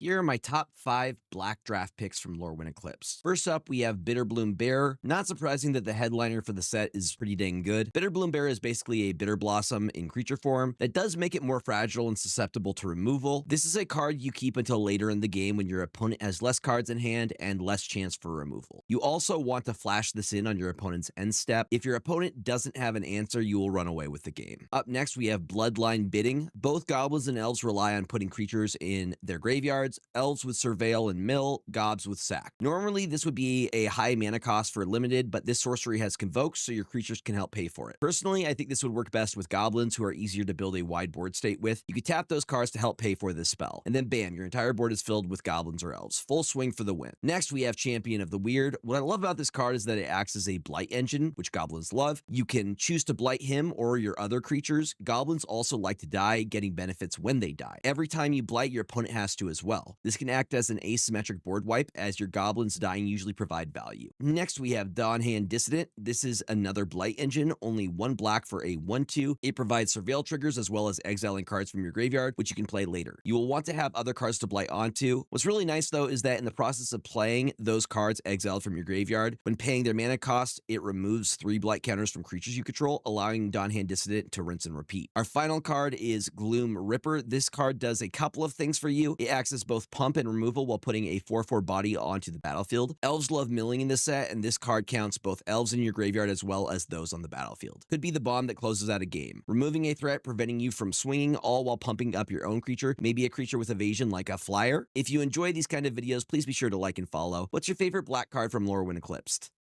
Here are my top 5 black draft picks from Lorwyn Eclipsed. First up, we have Bitterbloom Bear. Not surprising that the headliner for the set is pretty dang good. Bitterbloom Bear is basically a bitter blossom in creature form that does make it more fragile and susceptible to removal. This is a card you keep until later in the game when your opponent has less cards in hand and less chance for removal. You also want to flash this in on your opponent's end step. If your opponent doesn't have an answer, you will run away with the game. Up next, we have Bloodline Bidding. Both goblins and elves rely on putting creatures in their graveyards. Elves with Surveil and Mill, gobs with Sack. Normally, this would be a high mana cost for limited, but this sorcery has Convoke, so your creatures can help pay for it. Personally, I think this would work best with goblins who are easier to build a wide board state with. You could tap those cards to help pay for this spell, and then bam, your entire board is filled with goblins or elves. Full swing for the win. Next, we have Champion of the Weird. What I love about this card is that it acts as a blight engine, which goblins love. You can choose to blight him or your other creatures. Goblins also like to die, getting benefits when they die. Every time you blight, your opponent has to as well. This can act as an asymmetric board wipe, as your goblins dying usually provide value. Next, we have Dawnhand Dissident. This is another blight engine, only 1 black for a 1/2. It provides surveil triggers as well as exiling cards from your graveyard, which you can play later. You will want to have other cards to blight onto. What's really nice though is that in the process of playing those cards exiled from your graveyard, when paying their mana cost, it removes 3 blight counters from creatures you control, allowing Dawnhand Dissident to rinse and repeat. Our final card is Gloom Ripper. This card does a couple of things for you. It acts as both pump and removal while putting a 4/4 body onto the battlefield. Elves love milling in this set, and this card counts both elves in your graveyard as well as those on the battlefield. Could be the bomb that closes out a game. Removing a threat, preventing you from swinging, all while pumping up your own creature, maybe a creature with evasion like a flyer. If you enjoy these kind of videos, please be sure to like and follow. What's your favorite black card from Lorwyn Eclipsed?